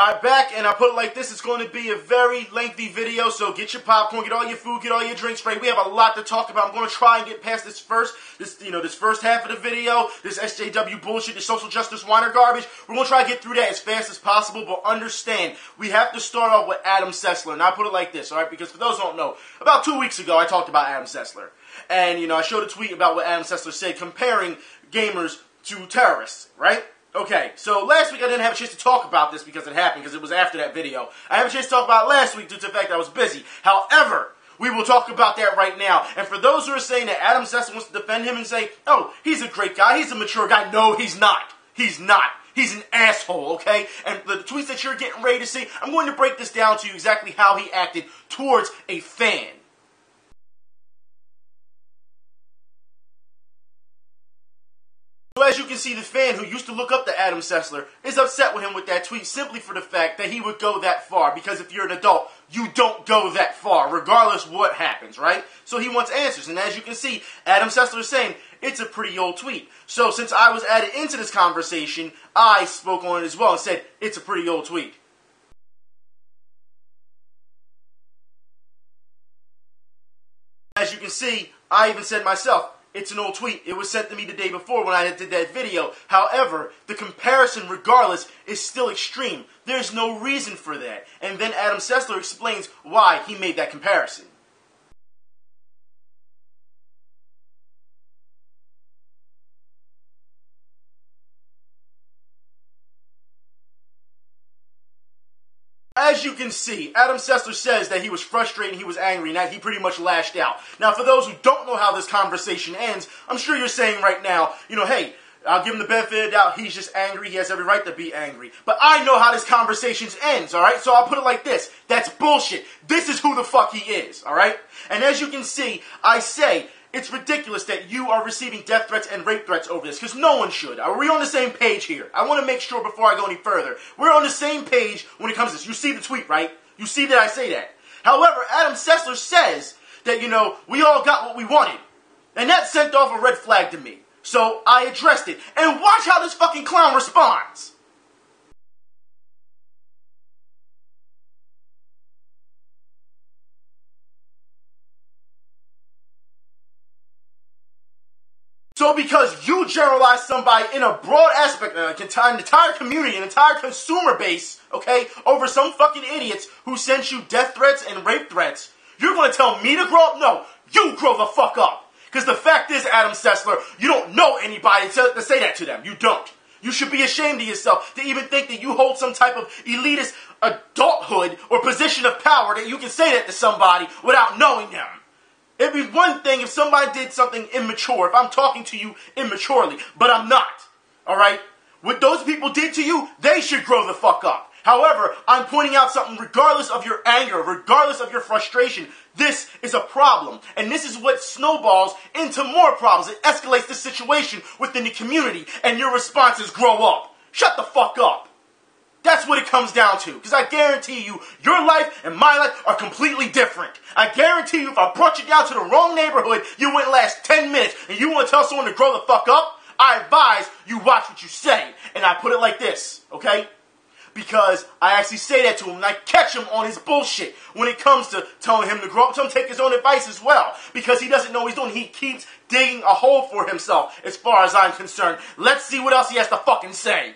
Alright, back, and I put it like this. It's going to be a very lengthy video, so get your popcorn, get all your food, get all your drinks ready. We have a lot to talk about. I'm going to try and get past this first half of the video, this SJW bullshit, this social justice whiner garbage. We're going to try to get through that as fast as possible, but understand, we have to start off with Adam Sessler. And I put it like this, alright, because for those who don't know, about 2 weeks ago, I talked about Adam Sessler. And, I showed a tweet about what Adam Sessler said, comparing gamers to terrorists, right? Okay, so last week I didn't have a chance to talk about this because it happened, because it was after that video. I had a chance to talk about it last week due to the fact that I was busy. However, we will talk about that right now. And for those who are saying that Adam Sessler wants to defend him and say, oh, he's a great guy, he's a mature guy. No, he's not. He's not. He's an asshole, okay? And the tweets that you're getting ready to see, I'm going to break this down to you exactly how he acted towards a fan. So as you can see, the fan who used to look up to Adam Sessler is upset with him with that tweet simply for the fact that he would go that far. Because if you're an adult, you don't go that far, regardless what happens, right? So he wants answers. And as you can see, Adam Sessler is saying, it's a pretty old tweet. So since I was added into this conversation, I spoke on it as well and said, it's a pretty old tweet. As you can see, I even said myself, it's an old tweet. It was sent to me the day before when I did that video. However, the comparison, regardless, is still extreme. There's no reason for that. And then Adam Sessler explains why he made that comparison. As you can see, Adam Sessler says that he was frustrated, he was angry, and that he pretty much lashed out. Now, for those who don't know how this conversation ends, I'm sure you're saying right now, hey, I'll give him the benefit of the doubt, he's just angry, he has every right to be angry. But I know how this conversation ends, alright? So I'll put it like this, that's bullshit. This is who the fuck he is, alright? And as you can see, I say, it's ridiculous that you are receiving death threats and rape threats over this, because no one should. Are we on the same page here? I want to make sure before I go any further. We're on the same page when it comes to this. You see the tweet, right? You see that I say that. However, Adam Sessler says that, we all got what we wanted. And that sent off a red flag to me. So I addressed it. And watch how this fucking clown responds. So because you generalize somebody in a broad aspect, an entire community, an entire consumer base, okay, over some fucking idiots who sent you death threats and rape threats, you're going to tell me to grow up? No, you grow the fuck up. Because the fact is, Adam Sessler, you don't know anybody to say that to them. You don't. You should be ashamed of yourself to even think that you hold some type of elitist adulthood or position of power that you can say that to somebody without knowing them. It'd be one thing if somebody did something immature, if I'm talking to you immaturely, but I'm not, alright? What those people did to you, they should grow the fuck up. However, I'm pointing out something regardless of your anger, regardless of your frustration. This is a problem, and this is what snowballs into more problems. It escalates the situation within the community, and your response is grow up. Shut the fuck up. That's what it comes down to. Because I guarantee you, your life and my life are completely different. I guarantee you, if I brought you down to the wrong neighborhood, you wouldn't last 10 minutes, and you want to tell someone to grow the fuck up, I advise you watch what you say. And I put it like this, okay? Because I actually say that to him, and I catch him on his bullshit when it comes to telling him to grow up, tell him to take his own advice as well. Because he doesn't know what he's doing. He keeps digging a hole for himself, as far as I'm concerned. Let's see what else he has to fucking say.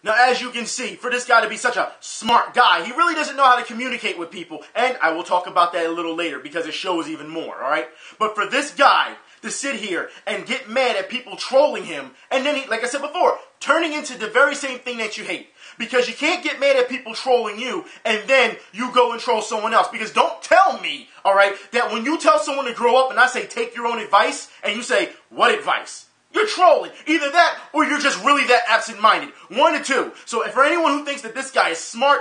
Now, as you can see, for this guy to be such a smart guy, he really doesn't know how to communicate with people. And I will talk about that a little later because it shows even more, alright? But for this guy to sit here and get mad at people trolling him, and then, like I said before, turning into the very same thing that you hate. Because you can't get mad at people trolling you, and then you go and troll someone else. Because don't tell me, alright, that when you tell someone to grow up and I say take your own advice, and you say, what advice? You're trolling. Either that, or you're just really that absent-minded. One of two. So for anyone who thinks that this guy is smart,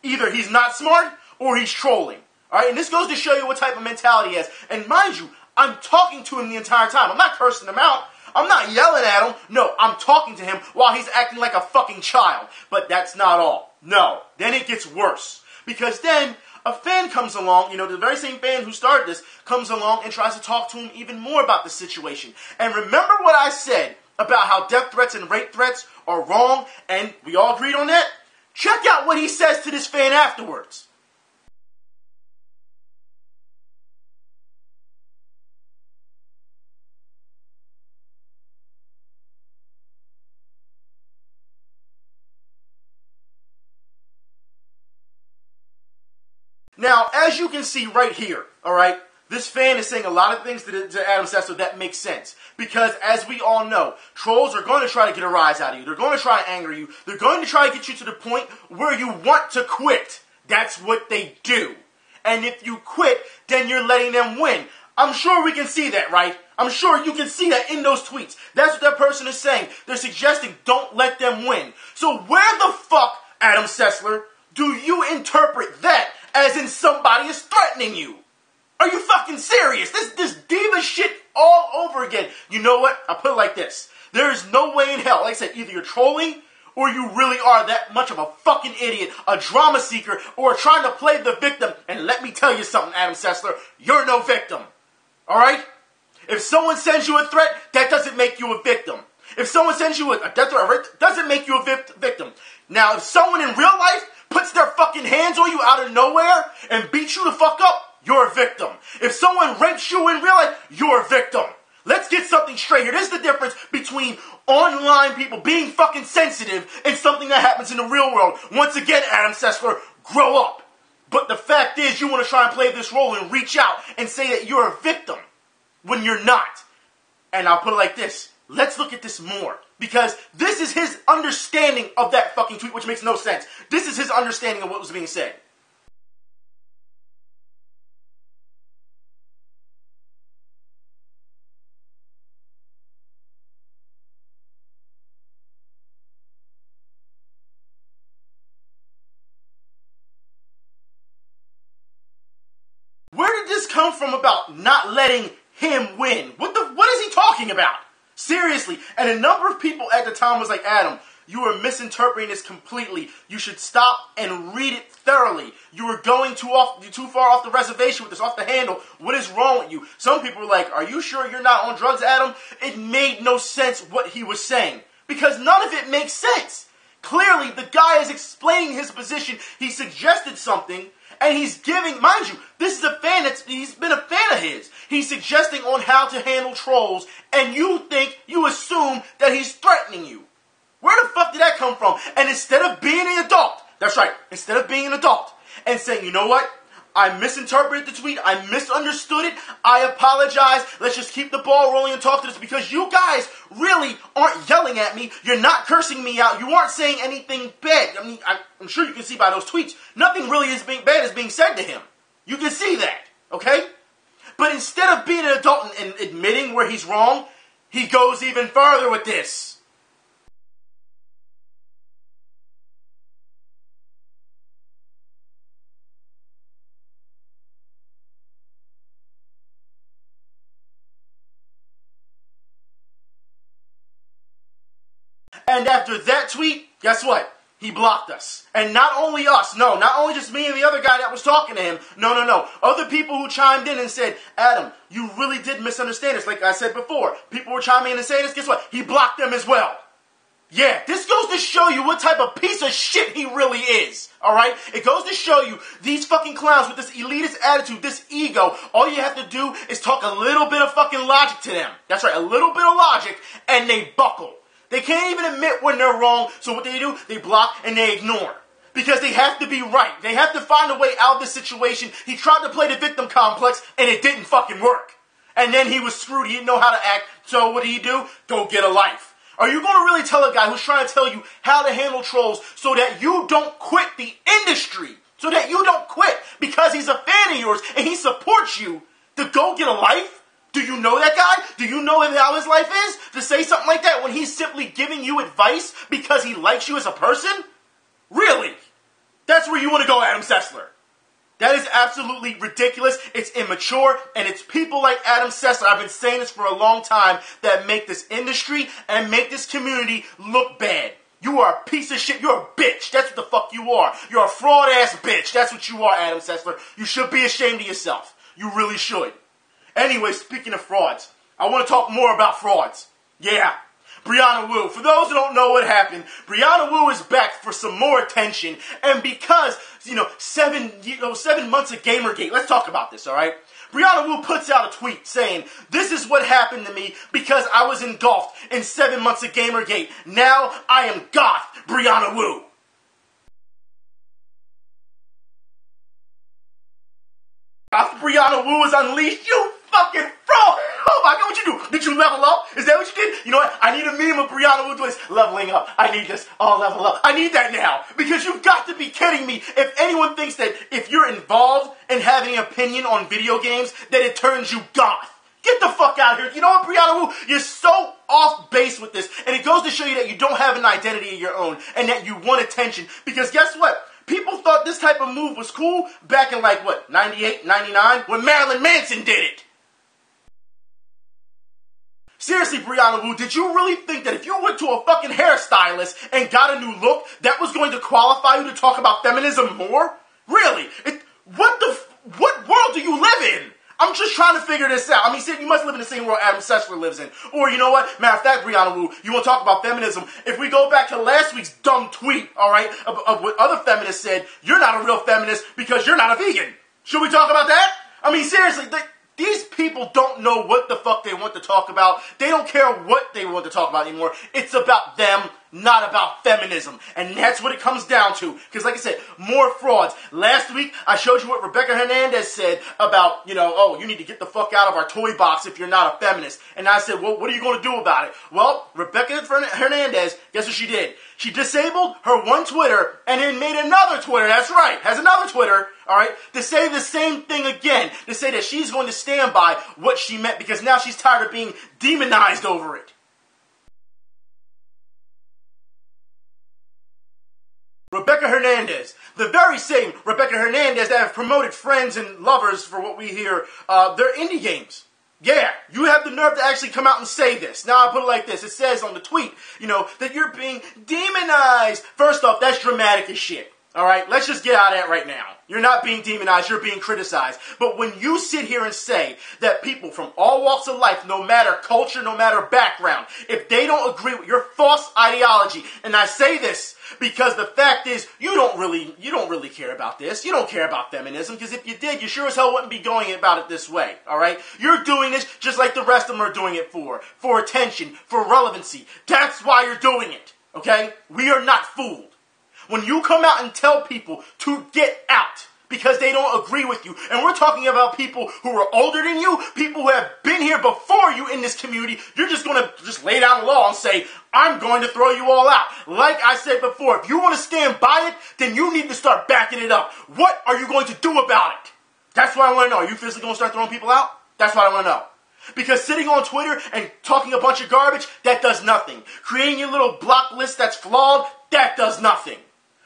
either he's not smart, or he's trolling. Alright, and this goes to show you what type of mentality he has. And mind you, I'm talking to him the entire time. I'm not cursing him out. I'm not yelling at him. No, I'm talking to him while he's acting like a fucking child. But that's not all. No. Then it gets worse. Because then, a fan comes along, you know, the very same fan who started this, comes along and tries to talk to him even more about the situation. And remember what I said about how death threats and rape threats are wrong, and we all agreed on that? Check out what he says to this fan afterwards. Now, as you can see right here, alright, this fan is saying a lot of things to Adam Sessler that makes sense. Because, as we all know, trolls are going to try to get a rise out of you. They're going to try to anger you. They're going to try to get you to the point where you want to quit. That's what they do. And if you quit, then you're letting them win. I'm sure we can see that, right? I'm sure you can see that in those tweets. That's what that person is saying. They're suggesting don't let them win. So where the fuck, Adam Sessler, do you interpret that as in somebody is threatening you? Are you fucking serious? This diva shit all over again. You know what? I'll put it like this. There is no way in hell, like I said, either you're trolling or you really are that much of a fucking idiot, a drama seeker, or trying to play the victim. And let me tell you something, Adam Sessler, you're no victim. Alright? If someone sends you a threat, that doesn't make you a victim. If someone sends you a death threat, doesn't make you a victim. Now, if someone in real life puts their fucking hands on you out of nowhere and beats you the fuck up, you're a victim. If someone rapes you in real life, you're a victim. Let's get something straight here. This is the difference between online people being fucking sensitive and something that happens in the real world. Once again, Adam Sessler, grow up. But the fact is, you want to try and play this role and reach out and say that you're a victim when you're not. And I'll put it like this. Let's look at this more. Because this is his understanding of that fucking tweet, which makes no sense. This is his understanding of what was being said. Where did this come from about not letting him win? What is he talking about? Seriously. And a number of people at the time was like, Adam, you are misinterpreting this completely. You should stop and read it thoroughly. You were going too far off the reservation with this, off the handle. What is wrong with you? Some people were like, are you sure you're not on drugs, Adam? It made no sense what he was saying. Because none of it makes sense. Clearly, the guy is explaining his position. He suggested something, and he's giving, mind you, this is a fan he's been a fan of his. He's suggesting on how to handle trolls, and you assume that he's threatening you. Where the fuck did that come from? And instead of being an adult, that's right, instead of being an adult, and saying, you know what? I misinterpreted the tweet. I misunderstood it. I apologize. Let's just keep the ball rolling and talk to this because you guys really aren't yelling at me. You're not cursing me out. You aren't saying anything bad. I mean, I'm sure you can see by those tweets. Nothing really bad is being said to him. You can see that, okay? But instead of being an adult and admitting where he's wrong, he goes even further with this. And after that tweet, guess what? He blocked us. And not only us, no, not only just me and the other guy that was talking to him. No. Other people who chimed in and said, Adam, you really did misunderstand this. Like I said before, people were chiming in and saying this. Guess what? He blocked them as well. Yeah, this goes to show you what type of piece of shit he really is. Alright? It goes to show you these fucking clowns with this elitist attitude, this ego. All you have to do is talk a little bit of fucking logic to them. That's right, a little bit of logic, and they buckle. They can't even admit when they're wrong, so what do? They block and they ignore. Because they have to be right. They have to find a way out of this situation. He tried to play the victim complex, and it didn't fucking work. And then he was screwed. He didn't know how to act, so what did? Go get a life. Are you going to really tell a guy who's trying to tell you how to handle trolls so that you don't quit the industry? So that you don't quit because he's a fan of yours and he supports you to go get a life? Do you know that guy? Do you know how his life is? To say something like that when he's simply giving you advice because he likes you as a person? Really? That's where you want to go, Adam Sessler. That is absolutely ridiculous. It's immature, and it's people like Adam Sessler, I've been saying this for a long time, that make this industry and make this community look bad. You are a piece of shit. You're a bitch. That's what the fuck you are. You're a fraud-ass bitch. That's what you are, Adam Sessler. You should be ashamed of yourself. You really should. Anyway, speaking of frauds, I want to talk more about frauds. Yeah. Brianna Wu. For those who don't know what happened, Brianna Wu is back for some more attention. And because, 7 months of Gamergate, let's talk about this, alright? Brianna Wu puts out a tweet saying, "This is what happened to me because I was engulfed in 7 months of Gamergate. Now I am goth, Brianna Wu." Goth Brianna Wu is unleashed, you fucking fraud! Oh my god, what you do? Did you level up? Is that what you did? You know what? I need a meme of Brianna Wu doing this. Leveling up. I need this. Oh, level up. I need that now. Because you've got to be kidding me if anyone thinks that if you're involved in having an opinion on video games, that it turns you goth. Get the fuck out of here. You know what, Brianna Wu? You're so off base with this. And it goes to show you that you don't have an identity of your own. And that you want attention. Because guess what? People thought this type of move was cool back in 98, 99? When Marilyn Manson did it. Seriously, Brianna Wu, did you really think that if you went to a fucking hairstylist and got a new look, that was going to qualify you to talk about feminism more? Really? What world do you live in? I'm just trying to figure this out. I mean, you must live in the same world Adam Sessler lives in. Or, you know what? Matter of fact, Brianna Wu, you want to talk about feminism. If we go back to last week's dumb tweet, alright, of what other feminists said, you're not a real feminist because you're not a vegan. Should we talk about that? I mean, seriously, these people don't know what the fuck they want to talk about. They don't care what they want to talk about anymore. It's about them, not about feminism. And that's what it comes down to. Because like I said, more frauds. Last week, I showed you what Rebecca Hernandez said about, oh, you need to get the fuck out of our toy box if you're not a feminist. And I said, well, what are you going to do about it? Well, Rebecca Hernandez, guess what she did? She disabled her one Twitter and then made another Twitter. That's right, has another Twitter, alright, to say the same thing again. To say that she's going to stand by what she meant because now she's tired of being demonized over it. Rebecca Hernandez, the very same Rebecca Hernandez that have promoted Friends and Lovers for what we hear, they're indie games. Yeah, you have the nerve to actually come out and say this. Now, I'll put it like this. It says on the tweet, that you're being demonized. First off, that's dramatic as shit. Alright, let's just get out of that right now. You're not being demonized, you're being criticized. But when you sit here and say that people from all walks of life, no matter culture, no matter background, if they don't agree with your false ideology, and I say this because the fact is, you don't really care about this. You don't care about feminism, because if you did, you sure as hell wouldn't be going about it this way, alright? You're doing this just like the rest of them are doing it for attention, for relevancy. That's why you're doing it, okay? We are not fooled. When you come out and tell people to get out because they don't agree with you, and we're talking about people who are older than you, people who have been here before you in this community, you're just going to just lay down the law and say, I'm going to throw you all out. Like I said before, if you want to stand by it, then you need to start backing it up. What are you going to do about it? That's what I want to know. Are you physically going to start throwing people out? That's what I want to know. Because sitting on Twitter and talking a bunch of garbage, that does nothing. Creating your little block list that's flawed, that does nothing.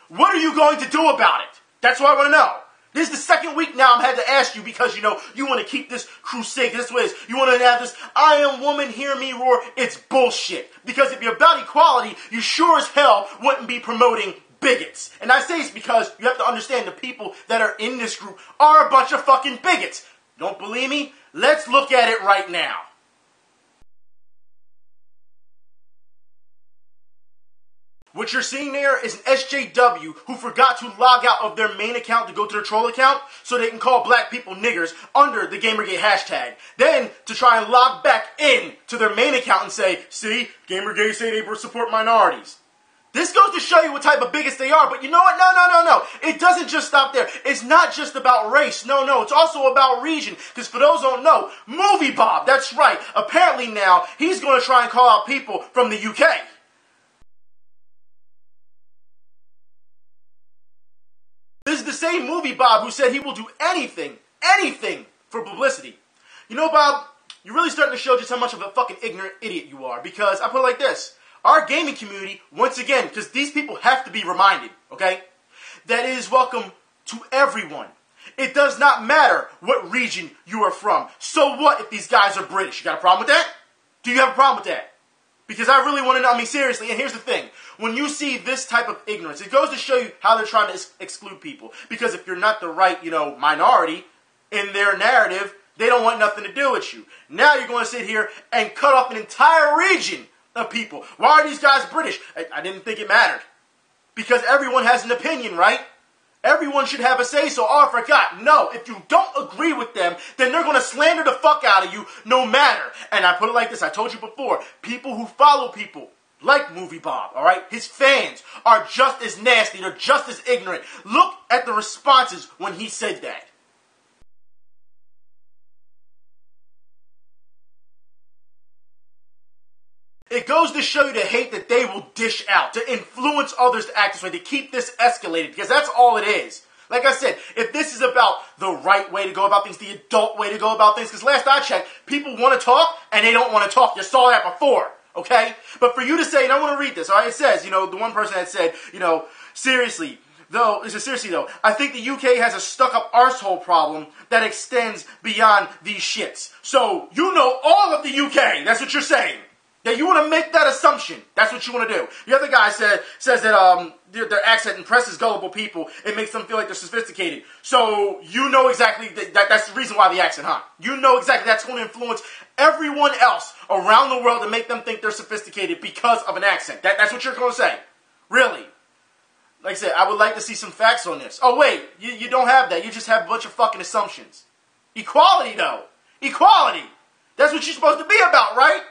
What are you going to do about it? That's what I want to know. This is the second week now I've had to ask you because, you want to keep this crusade. This way, you want to have this, I am woman, hear me roar. It's bullshit. Because if you're about equality, you sure as hell wouldn't be promoting bigots. And I say this because you have to understand the people that are in this group are a bunch of fucking bigots. Don't believe me? Let's look at it right now. What you're seeing there is an SJW who forgot to log out of their main account to go to their troll account so they can call black people niggers under the Gamergate hashtag. Then to try and log back in to their main account and say, see, Gamergate say they support minorities. This goes to show you what type of bigots they are, but you know what? No. It doesn't just stop there. It's not just about race. No. It's also about region. Because for those who don't know, Movie Bob, that's right. Apparently now, he's going to try and call out people from the UK. This is the same Movie Bob who said he will do anything for publicity. You know, Bob, you're really starting to show just how much of a fucking ignorant idiot you are. Because I put it like this. Our gaming community, once again, because these people have to be reminded, okay, that it is welcome to everyone. It does not matter what region you are from. So what if these guys are British? You got a problem with that? Do you have a problem with that? Because I really want to know, I mean, seriously, and here's the thing. When you see this type of ignorance, it goes to show you how they're trying to exclude people. Because if you're not the right, minority in their narrative, they don't want nothing to do with you. Now you're going to sit here and cut off an entire region of people. Why are these guys British? I didn't think it mattered. Because everyone has an opinion, right? Everyone should have a say-so. Oh, I forgot. No, if you don't agree with them, then they're going to slander the fuck out of you no matter. And I put it like this. I told you before. People who follow people like Movie Bob, all right? His fans are just as nasty. They're just as ignorant. Look at the responses when he said that. It goes to show you the hate that they will dish out, to influence others to act this way, to keep this escalated, because that's all it is. Like I said, if this is about the right way to go about things, the adult way to go about things, because last I checked, people want to talk, and they don't want to talk. You saw that before, okay? But for you to say, and I want to read this, all right? It says, the one person that said, seriously though, I think the UK has a stuck-up arsehole problem that extends beyond these shits. So, you know all of the UK, that's what you're saying. That you want to make that assumption. That's what you want to do. The other guy says that their accent impresses gullible people. It makes them feel like they're sophisticated. So you know exactly that's the reason why the accent, huh? You know exactly that's going to influence everyone else around the world to make them think they're sophisticated because of an accent. That's what you're going to say. Really. Like I said, I would like to see some facts on this. Oh, wait. You don't have that. You just have a bunch of fucking assumptions. Equality, though. Equality. That's what you're supposed to be about, right?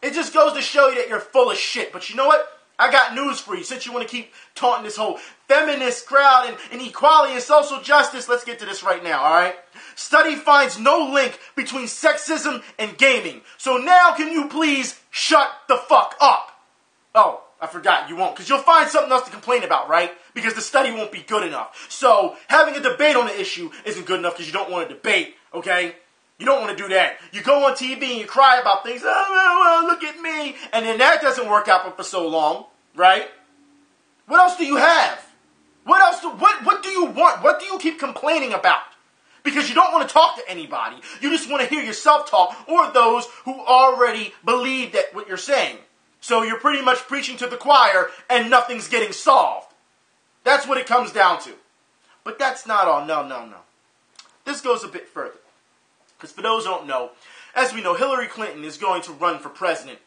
It just goes to show you that you're full of shit. But you know what? I got news for you. Since you want to keep taunting this whole feminist crowd and equality and social justice, let's get to this right now, all right? Study finds no link between sexism and gaming. So now can you please shut the fuck up? Oh, I forgot. You won't. Because you'll find something else to complain about, right? Because the study won't be good enough. So having a debate on the issue isn't good enough because you don't want to debate, okay? You don't want to do that. You go on TV and you cry about things. Oh, look at me. And then that doesn't work out for so long, right? What else do you have? What else? What do you want? What do you keep complaining about? Because you don't want to talk to anybody. You just want to hear yourself talk or those who already believe that what you're saying. So you're pretty much preaching to the choir and nothing's getting solved. That's what it comes down to. But that's not all. No. This goes a bit further. Because for those who don't know, as we know, Hillary Clinton is going to run for president.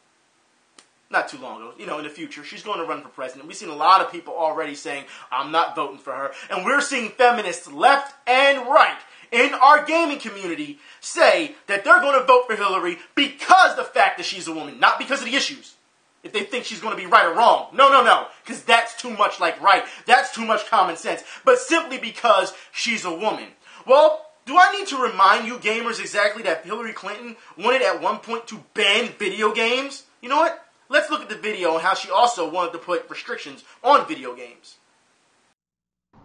Not too long ago, in the future. She's going to run for president. We've seen a lot of people already saying, I'm not voting for her. And we're seeing feminists left and right in our gaming community say that they're going to vote for Hillary because of the fact that she's a woman, not because of the issues. If they think she's going to be right or wrong. No. Because that's too much like right. That's too much common sense. But simply because she's a woman. Well, do I need to remind you gamers exactly that Hillary Clinton wanted at one point to ban video games? You know what? Let's look at the video and how she also wanted to put restrictions on video games.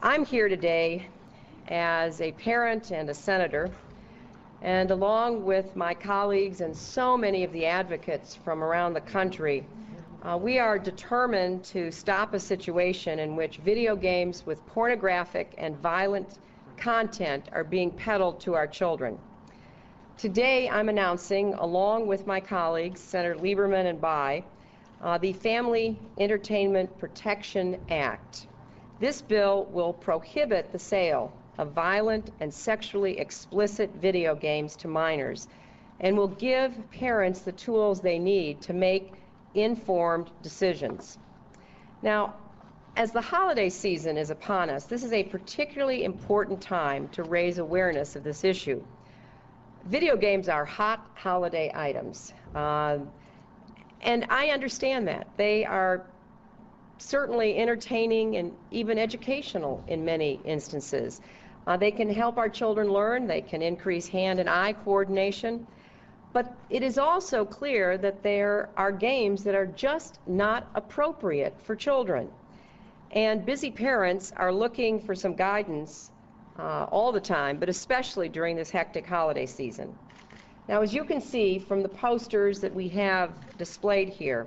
I'm here today as a parent and a senator, and along with my colleagues and so many of the advocates from around the country, we are determined to stop a situation in which video games with pornographic and violent content are being peddled to our children. Today I'm announcing, along with my colleagues, Senator Lieberman and Bai, the Family Entertainment Protection Act. This bill will prohibit the sale of violent and sexually explicit video games to minors and will give parents the tools they need to make informed decisions. Now, as the holiday season is upon us, this is a particularly important time to raise awareness of this issue. Video games are hot holiday items, and I understand that. They are certainly entertaining and even educational in many instances. They can help our children learn, they can increase hand and eye coordination, but it is also clear that there are games that are just not appropriate for children. And busy parents are looking for some guidance all the time, but especially during this hectic holiday season. Now, as you can see from the posters that we have displayed here,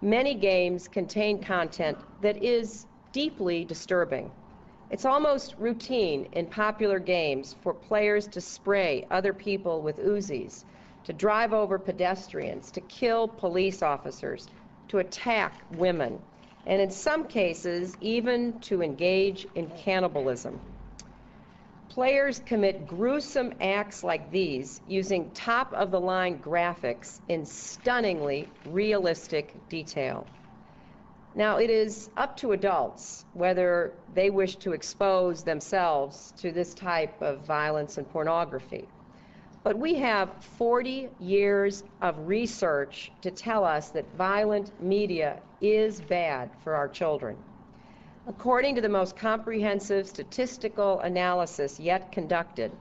many games contain content that is deeply disturbing. It's almost routine in popular games for players to spray other people with Uzis, to drive over pedestrians, to kill police officers, to attack women, and in some cases, even to engage in cannibalism. Players commit gruesome acts like these using top-of-the-line graphics in stunningly realistic detail. Now, it is up to adults whether they wish to expose themselves to this type of violence and pornography. But we have 40 years of research to tell us that violent media is bad for our children. According to the most comprehensive statistical analysis yet conducted,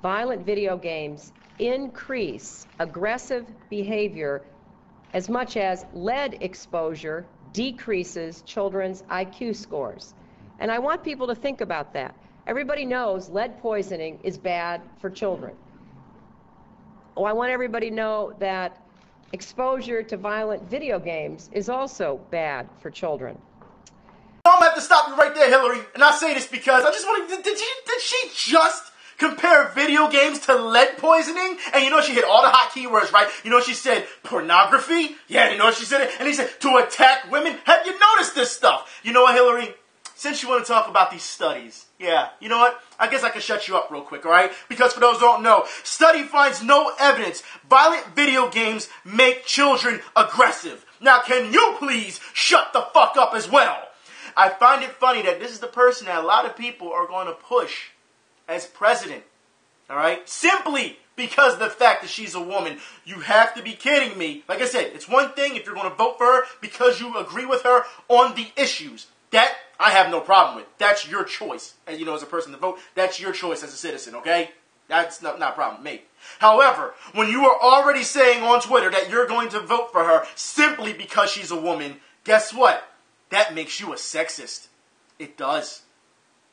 violent video games increase aggressive behavior as much as lead exposure decreases children's IQ scores. And I want people to think about that. Everybody knows lead poisoning is bad for children. Oh, I want everybody to know that exposure to violent video games is also bad for children. I'm gonna have to stop you right there, Hillary. And I say this because I just want to. Did she just compare video games to lead poisoning? And you know she hit all the hot keywords, right? You know she said pornography? Yeah, you know she said it. And he said to attack women. Have you noticed this stuff? You know what, Hillary? Since you want to talk about these studies, yeah, you know what? I guess I can shut you up real quick, all right? Because for those who don't know, study finds no evidence violent video games make children aggressive. Now, can you please shut the fuck up as well? I find it funny that this is the person that a lot of people are going to push as president, all right? Simply because of the fact that she's a woman. You have to be kidding me. Like I said, it's one thing if you're going to vote for her because you agree with her on the issues. That I have no problem with. That's your choice. And, you know, as a person to vote, that's your choice as a citizen, okay? That's not a problem with me. However, when you are already saying on Twitter that you're going to vote for her simply because she's a woman, guess what? That makes you a sexist. It does.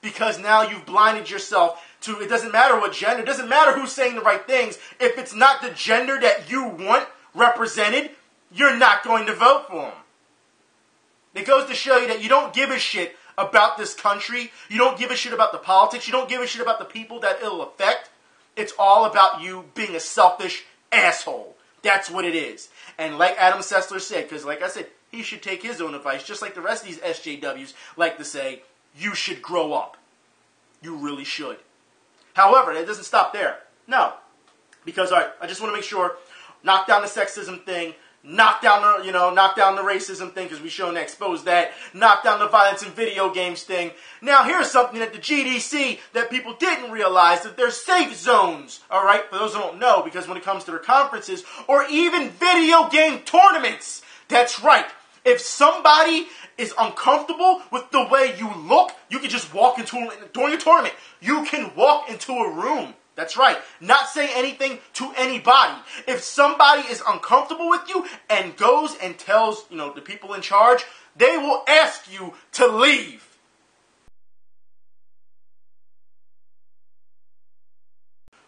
Because now you've blinded yourself to, it doesn't matter what gender, it doesn't matter who's saying the right things. If it's not the gender that you want represented, you're not going to vote for them. It goes to show you that you don't give a shit about this country. You don't give a shit about the politics. You don't give a shit about the people that it'll affect. It's all about you being a selfish asshole. That's what it is. And like Adam Sessler said, because like I said, he should take his own advice, just like the rest of these SJWs like to say, you should grow up. You really should. However, it doesn't stop there. No. Because, all right, I just want to make sure, knock down the sexism thing, knock down the racism thing, because we've shown to expose that, knock down the violence in video games thing. Now, here's something that the GDC that people didn't realize, that there's safe zones, all right, for those who don't know, because when it comes to their conferences, or even video game tournaments, that's right. If somebody is uncomfortable with the way you look, you can just walk into, during a tournament, you can walk into a room. That's right. Not say anything to anybody. If somebody is uncomfortable with you and goes and tells, the people in charge, they will ask you to leave.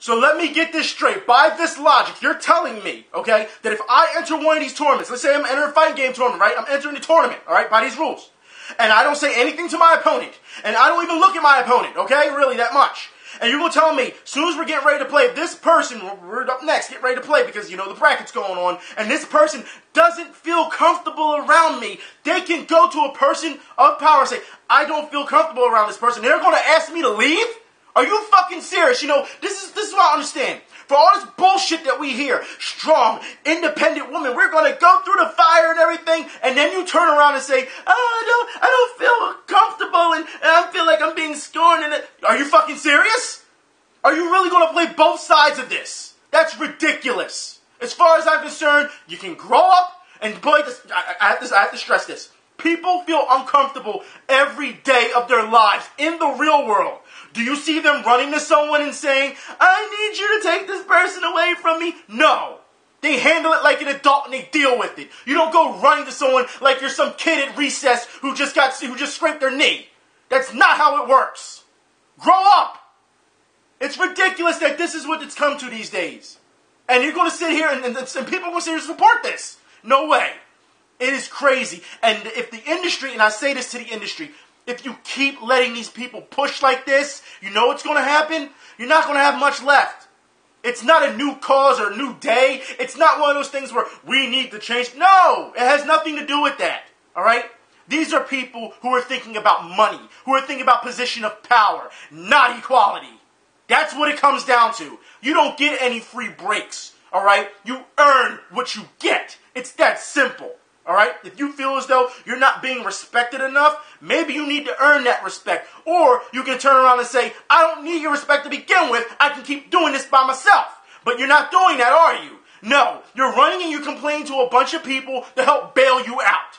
So let me get this straight. By this logic, you're telling me, okay, that if I enter one of these tournaments, let's say I'm entering a fighting game tournament, right? I'm entering the tournament, all right, by these rules. And I don't say anything to my opponent. And I don't even look at my opponent, okay, really that much. And you're going to tell me, as soon as we're getting ready to play, this person, we're up next, get ready to play because, the bracket's going on, and this person doesn't feel comfortable around me, they can go to a person of power and say, I don't feel comfortable around this person. They're going to ask me to leave? Are you fucking serious? This is what I understand. For all this bullshit that we hear, strong, independent woman, we're going to go through the fire and everything, and then you turn around and say, I don't feel comfortable, and I feel like I'm being scorned. Are you fucking serious? Are you really going to play both sides of this? That's ridiculous. As far as I'm concerned, you can grow up, and boy, I have to stress this. People feel uncomfortable every day of their lives in the real world. Do you see them running to someone and saying, I need you to take this person away from me? No. They handle it like an adult and they deal with it. You don't go running to someone like you're some kid at recess who just scraped their knee. That's not how it works. Grow up. It's ridiculous that this is what it's come to these days. And you're going to sit here and people are going to sit here and support this. No way. It is crazy. And if the industry, and I say this to the industry, if you keep letting these people push like this, you know what's going to happen? You're not going to have much left. It's not a new cause or a new day. It's not one of those things where we need to change. No, it has nothing to do with that. All right? These are people who are thinking about money, who are thinking about position of power, not equality. That's what it comes down to. You don't get any free breaks. All right? You earn what you get. It's that simple. All right? If you feel as though you're not being respected enough, maybe you need to earn that respect. Or you can turn around and say, I don't need your respect to begin with. I can keep doing this by myself. But you're not doing that, are you? No. You're running and you complain to a bunch of people to help bail you out.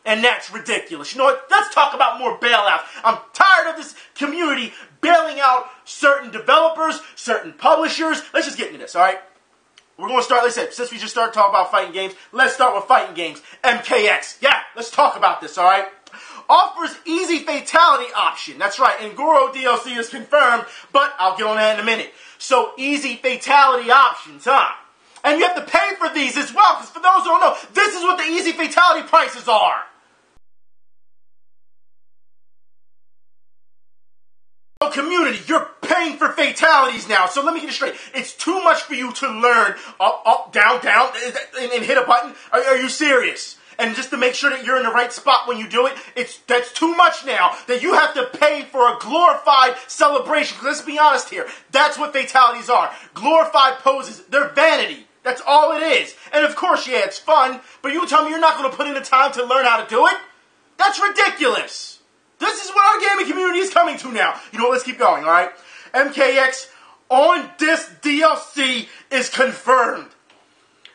And that's ridiculous. You know what? Let's talk about more bailouts. I'm tired of this community bailing out certain developers, certain publishers. Let's just get into this, all right? We're going to start, like I said, since we just started talking about fighting games, let's start with fighting games. MKX. Yeah, let's talk about this, all right? Offers easy fatality option. That's right, and Goro DLC is confirmed, but I'll get on that in a minute. So, easy fatality options, huh? And you have to pay for these as well, because for those who don't know, this is what the easy fatality prices are. Community, you're paying for fatalities now. So let me get it straight. It's too much for you to learn up, down, and hit a button. Are you serious? And just to make sure that you're in the right spot when you do it, that's too much now that you have to pay for a glorified celebration. Let's be honest here. That's what fatalities are. Glorified poses. They're vanity. That's all it is. And of course, yeah, it's fun, but you tell me you're not going to put in the time to learn how to do it? That's ridiculous. This is what our gaming community is coming to now. You know what, let's keep going, alright? MKX On-Disc DLC is confirmed.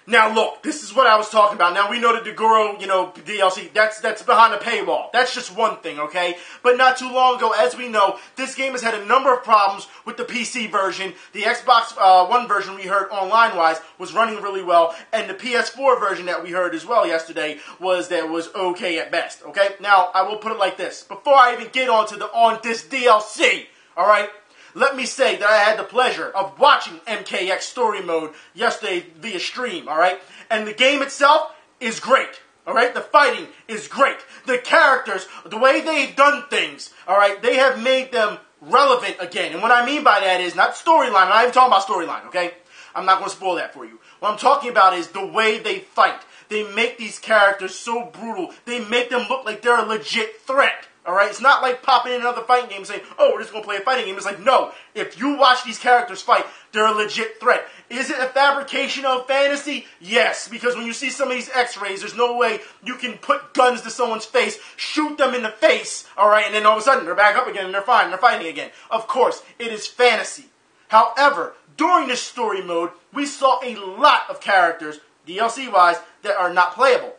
Now look, this is what I was talking about. Now we know that the Goro, DLC, that's behind a paywall. That's just one thing, okay? But not too long ago, as we know, this game has had a number of problems with the PC version. The Xbox One version we heard online-wise was running really well, and the PS4 version that we heard as well yesterday was okay at best, okay? Now, I will put it like this. Before I even get onto the On-Disc DLC, alright? Let me say that I had the pleasure of watching MKX Story Mode yesterday via stream, alright? And the game itself is great, alright? The fighting is great. The characters, the way they've done things, alright? They have made them relevant again. And what I mean by that is not storyline. I'm not even talking about storyline, okay? I'm not going to spoil that for you. What I'm talking about is the way they fight. They make these characters so brutal. They make them look like they're a legit threat. Alright, it's not like popping in another fighting game and saying, oh, we're just going to play a fighting game. It's like, no, if you watch these characters fight, they're a legit threat. Is it a fabrication of fantasy? Yes, because when you see some of these x-rays, there's no way you can put guns to someone's face, shoot them in the face, alright, and then all of a sudden they're back up again and they're fine, and they're fighting again. Of course, it is fantasy. However, during this story mode, we saw a lot of characters, DLC-wise, that are not playable.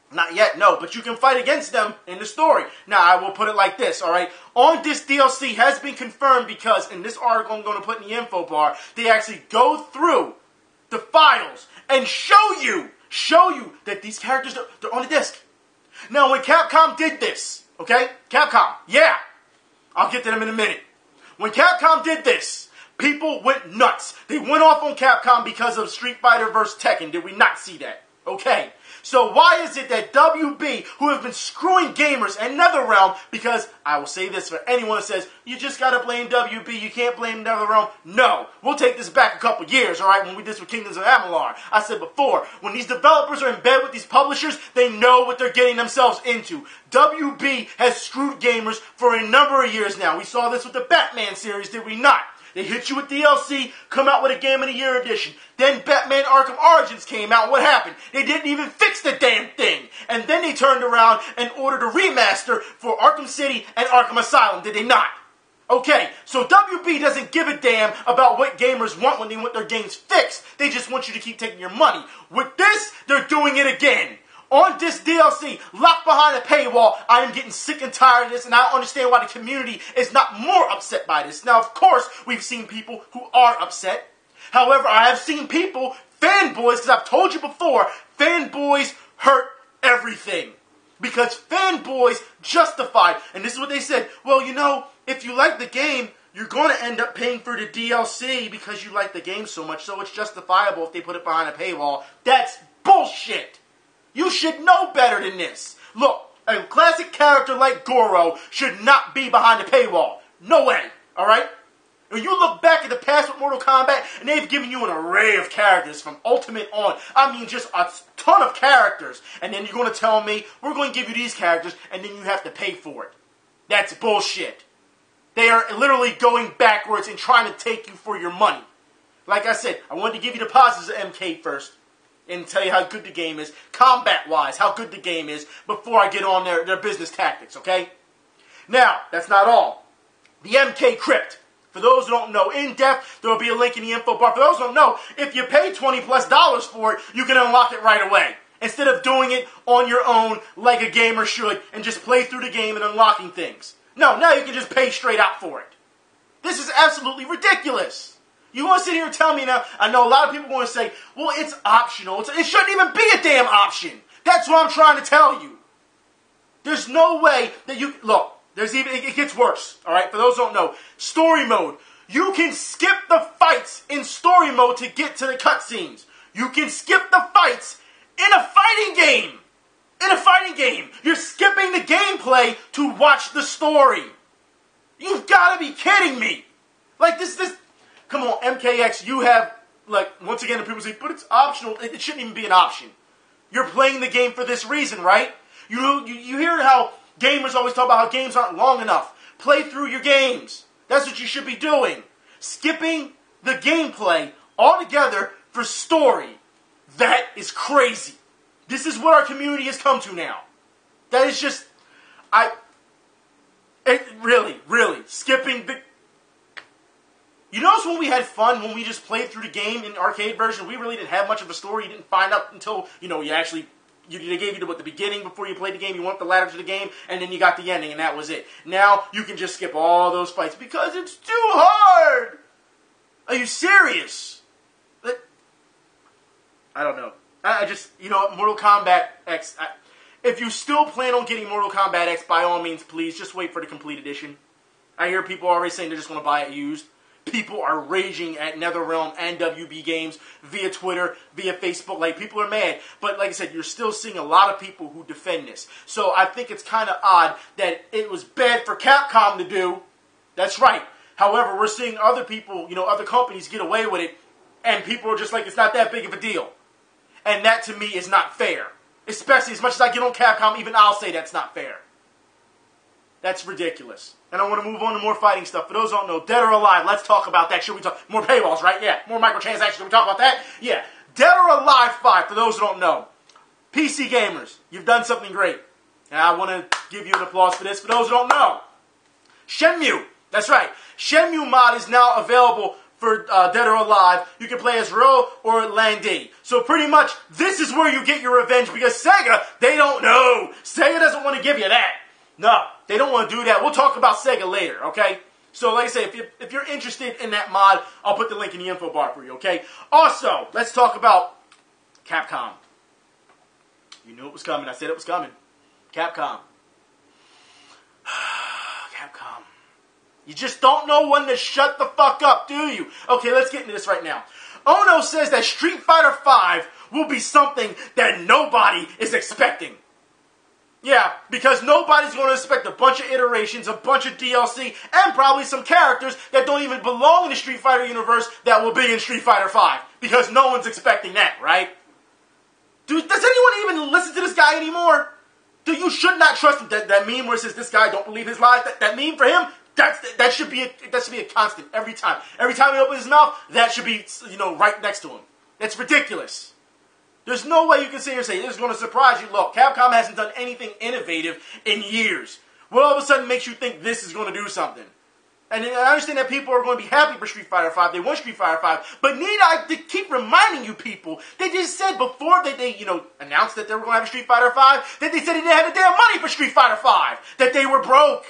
Not yet, no, but you can fight against them in the story. Now, I will put it like this, alright? On-Disc DLC has been confirmed because, in this article I'm going to put in the info bar, they actually go through the files and show you that these characters, they're on the disc. Now, when Capcom did this, okay? Capcom, yeah, I'll get to them in a minute. When Capcom did this, people went nuts. They went off on Capcom because of Street Fighter vs. Tekken. Did we not see that? Okay. So why is it that WB, who have been screwing gamers and NetherRealm, because I will say this for anyone that says, you just gotta blame WB, you can't blame NetherRealm. No, we'll take this back a couple years, alright, when we did this with Kingdoms of Amalur. I said before, when these developers are in bed with these publishers, they know what they're getting themselves into. WB has screwed gamers for a number of years now. We saw this with the Batman series, did we not? They hit you with DLC, come out with a Game of the Year edition. Then Batman Arkham Origins came out. What happened? They didn't even fix the damn thing. And then they turned around and ordered a remaster for Arkham City and Arkham Asylum. Did they not? Okay, so WB doesn't give a damn about what gamers want when they want their games fixed. They just want you to keep taking your money. With this, they're doing it again. On-Disc DLC, locked behind a paywall. I am getting sick and tired of this, and I don't understand why the community is not more upset by this. Now, of course, we've seen people who are upset. However, I have seen people, fanboys, because I've told you before, fanboys hurt everything. Because fanboys justified, and this is what they said, well, you know, if you like the game, you're going to end up paying for the DLC because you like the game so much, so it's justifiable if they put it behind a paywall. That's bullshit. You should know better than this. Look, a classic character like Goro should not be behind a paywall. No way, alright? When you look back at the past with Mortal Kombat, and they've given you an array of characters from Ultimate on. I mean, just a ton of characters. And then you're going to tell me, we're going to give you these characters, and then you have to pay for it. That's bullshit. They are literally going backwards and trying to take you for your money. Like I said, I wanted to give you the positives of MK first, and tell you how good the game is, combat-wise, how good the game is, before I get on their business tactics, okay? Now, that's not all. The MK Krypt. For those who don't know, in depth, there will be a link in the info bar. For those who don't know, if you pay $20+ for it, you can unlock it right away. Instead of doing it on your own like a gamer should and just play through the game and unlocking things. No, now you can just pay straight out for it. This is absolutely ridiculous. You want to sit here and tell me now, I know a lot of people want to say, well, it's optional. It shouldn't even be a damn option. That's what I'm trying to tell you. There's no way that you... Look. It gets worse, alright? For those who don't know, story mode. You can skip the fights in story mode to get to the cutscenes. You can skip the fights in a fighting game. In a fighting game. You're skipping the gameplay to watch the story. You've got to be kidding me. Like this, come on, MKX, you have, like, once again, the people say, but it's optional. It shouldn't even be an option. You're playing the game for this reason, right? You hear how... Gamers always talk about how games aren't long enough. Play through your games. That's what you should be doing. Skipping the gameplay altogether for story. That is crazy. This is what our community has come to now. That is just... really, skipping the... You notice when we had fun, when we just played through the game in arcade version, we really didn't have much of a story. You didn't find out until, you actually... They gave you the beginning before you played the game. You went the ladder to the game, and then you got the ending, and that was it. Now, you can just skip all those fights because it's too hard! Are you serious? I don't know. I just, Mortal Kombat X... if you still plan on getting Mortal Kombat X, by all means, please, just wait for the complete edition. I hear people already saying they're just going to buy it used. People are raging at NetherRealm and WB Games via Twitter, via Facebook. Like, people are mad. But like I said, you're still seeing a lot of people who defend this. So I think it's kind of odd that it was bad for Capcom to do. That's right. However, we're seeing other people, other companies get away with it. And people are just like, it's not that big of a deal. And that, to me, is not fair. Especially as much as I get on Capcom, even I'll say that's not fair. That's ridiculous. And I want to move on to more fighting stuff. For those who don't know, Dead or Alive, let's talk about that. Should we talk? More paywalls, right? Yeah. More microtransactions. Should we talk about that? Yeah. Dead or Alive 5, for those who don't know. PC gamers, you've done something great. And I want to give you an applause for this. For those who don't know, Shenmue, that's right. Shenmue Mod is now available for Dead or Alive. You can play as Ryo or Lan. So pretty much, this is where you get your revenge because Sega, they don't know. Sega doesn't want to give you that. No, they don't want to do that. We'll talk about Sega later, okay? So, like I say, if you're interested in that mod, I'll put the link in the info bar for you, okay? Also, let's talk about Capcom. You knew it was coming. I said it was coming. Capcom. Capcom. You just don't know when to shut the fuck up, do you? Okay, let's get into this right now. Ono says that Street Fighter V will be something that nobody is expecting. Yeah, because nobody's going to expect a bunch of iterations, a bunch of DLC, and probably some characters that don't even belong in the Street Fighter universe that will be in Street Fighter V. Because no one's expecting that, right? Dude, does anyone even listen to this guy anymore? Dude, you should not trust him. That meme where it says this guy don't believe his lies, that meme for him, that should be a constant every time. Every time he opens his mouth, that should be, right next to him. That's ridiculous. There's no way you can sit here and say, this is going to surprise you. Look, Capcom hasn't done anything innovative in years. What all of a sudden makes you think this is going to do something? And I understand that people are going to be happy for Street Fighter V. They want Street Fighter V. But need I to keep reminding you people, they just said before they announced that they were going to have a Street Fighter V, that they said they didn't have the damn money for Street Fighter V. That they were broke.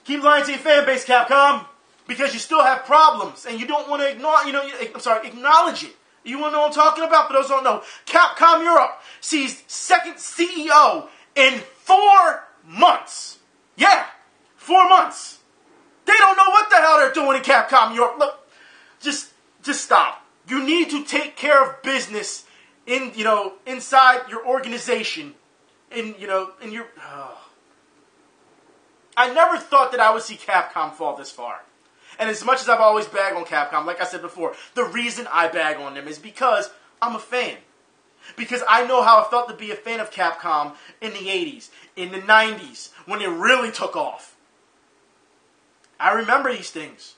Keep lying to your fan base, Capcom. Because you still have problems. And you don't want to acknowledge it. You want to know what I'm talking about? For those who don't know, Capcom Europe sees second CEO in 4 months. Yeah, 4 months. They don't know what the hell they're doing in Capcom Europe. Look, just stop. You need to take care of business inside your organization. I never thought that I would see Capcom fall this far. And as much as I've always bagged on Capcom, like I said before, the reason I bag on them is because I'm a fan. Because I know how it felt to be a fan of Capcom in the 80s, in the 90s, when it really took off. I remember these things.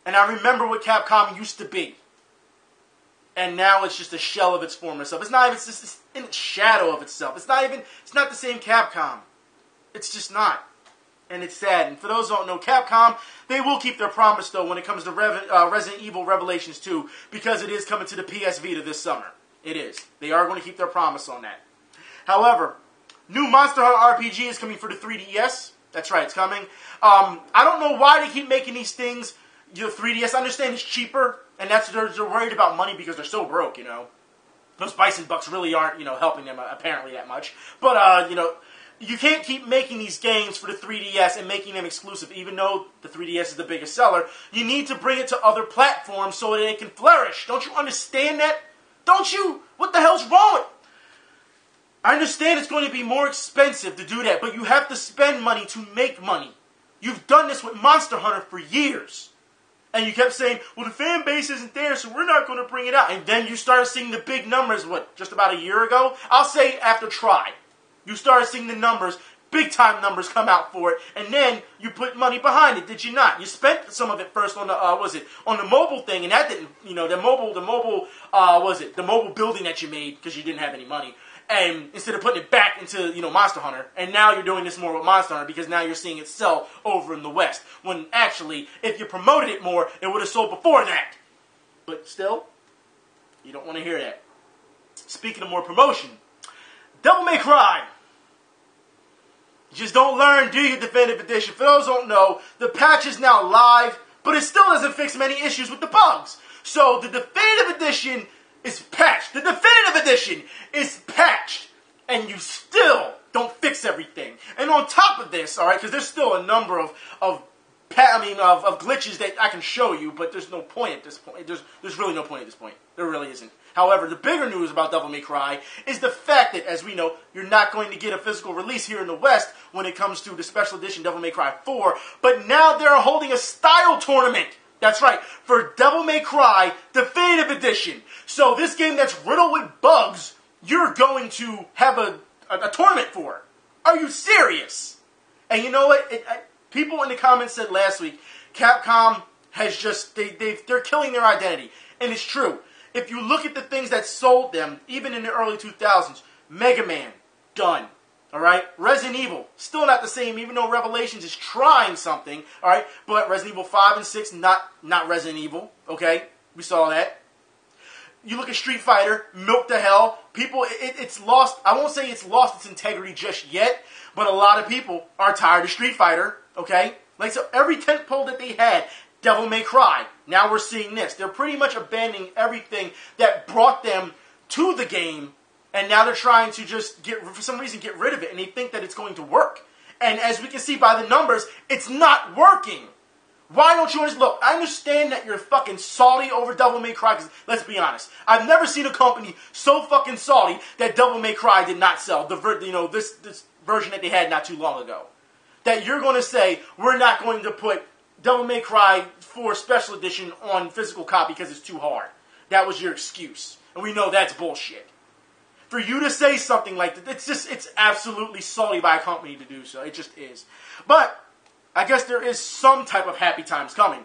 And I remember what Capcom used to be. And now it's just a shell of its former self. It's not even, it's just in a shadow of itself. It's not the same Capcom. It's just not. And it's sad. And for those who don't know, Capcom, they will keep their promise, though, when it comes to Resident Evil Revelations 2, because it is coming to the PS Vita this summer. It is. They are going to keep their promise on that. However, new Monster Hunter RPG is coming for the 3DS. That's right, it's coming. I don't know why they keep making these things, 3DS. I understand it's cheaper, and they're worried about money because they're so broke, Those Bison Bucks really aren't, helping them apparently that much. But, you can't keep making these games for the 3DS and making them exclusive, even though the 3DS is the biggest seller. You need to bring it to other platforms so that it can flourish. Don't you understand that? Don't you? What the hell's wrong with... I understand it's going to be more expensive to do that, but you have to spend money to make money. You've done this with Monster Hunter for years. And you kept saying, well, the fan base isn't there, so we're not going to bring it out. And then you started seeing the big numbers, just about a year ago? I'll say after Try. You started seeing the numbers, big-time numbers come out for it, and then you put money behind it, did you not? You spent some of it first on the, on the mobile thing, and that didn't, the mobile building that you made, because you didn't have any money, and instead of putting it back into, Monster Hunter, and now you're doing this more with Monster Hunter, because now you're seeing it sell over in the West, when actually, if you promoted it more, it would have sold before that. But still, you don't want to hear that. Speaking of more promotion, Devil May Cry. You just don't learn, do you, Definitive Edition? For those who don't know, the patch is now live, but it still doesn't fix many issues with the bugs. So the Definitive Edition is patched. The Definitive Edition is patched. And you still don't fix everything. And on top of this, alright, because there's still a number of glitches that I can show you, but there's no point at this point. There's really no point at this point. There really isn't. However, the bigger news about Devil May Cry is the fact that, as we know, you're not going to get a physical release here in the West when it comes to the special edition Devil May Cry 4, but now they're holding a style tournament. That's right, for Devil May Cry Definitive Edition. So this game that's riddled with bugs, you're going to have a tournament for. Are you serious? And you know what? People in the comments said last week, Capcom has just, they're killing their identity. And it's true. If you look at the things that sold them, even in the early 2000s, Mega Man, done. Alright? Resident Evil, still not the same, even though Revelations is trying something. Alright? But Resident Evil 5 and 6, not Resident Evil. Okay? We saw that. You look at Street Fighter, milk to hell. People, it's lost, I won't say it's lost its integrity just yet, but a lot of people are tired of Street Fighter. Okay? Like, so every tentpole that they had, Devil May Cry. Now we're seeing this. They're pretty much abandoning everything that brought them to the game, and now they're trying to just for some reason, get rid of it, and they think that it's going to work. And as we can see by the numbers, it's not working. Why don't you understand? Look, I understand that you're fucking salty over Devil May Cry, because let's be honest, I've never seen a company so fucking salty that Devil May Cry did not sell. This version that they had not too long ago. That you're going to say, we're not going to put Devil May Cry 4 Special Edition on physical copy because it's too hard. That was your excuse. And we know that's bullshit. For you to say something like that, it's absolutely salty by a company to do so. It just is. But I guess there is some type of happy times coming.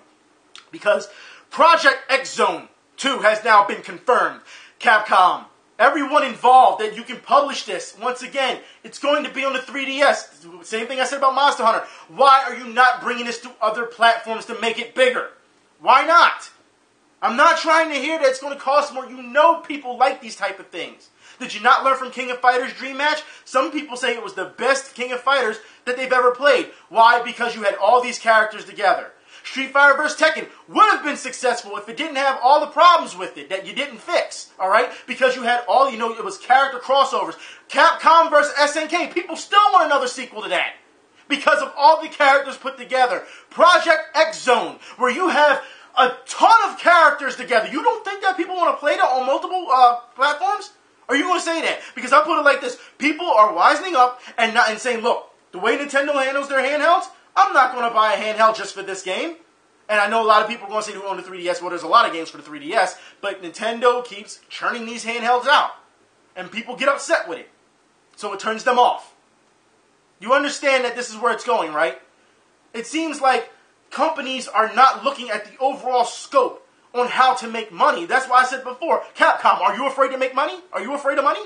Because Project X Zone 2 has now been confirmed. Capcom, everyone involved, that you can publish this. Once again, it's going to be on the 3DS. Same thing I said about Monster Hunter. Why are you not bringing this to other platforms to make it bigger? Why not? I'm not trying to hear that it's going to cost more. You know people like these type of things. Did you not learn from King of Fighters Dream Match? Some people say it was the best King of Fighters that they've ever played. Why? Because you had all these characters together. Street Fighter vs. Tekken would have been successful if it didn't have all the problems with it that you didn't fix, alright? Because you had all, it was character crossovers. Capcom vs. SNK, people still want another sequel to that. Because of all the characters put together. Project X Zone, where you have a ton of characters together. You don't think that people want to play that on multiple platforms? Are you going to say that? Because I put it like this. People are wisening up and saying, look, the way Nintendo handles their handhelds, I'm not going to buy a handheld just for this game. And I know a lot of people are going to say who own the 3DS, well, there's a lot of games for the 3DS, but Nintendo keeps churning these handhelds out. And people get upset with it. So it turns them off. You understand that this is where it's going, right? It seems like companies are not looking at the overall scope on how to make money. That's why I said before, Capcom, are you afraid to make money? Are you afraid of money?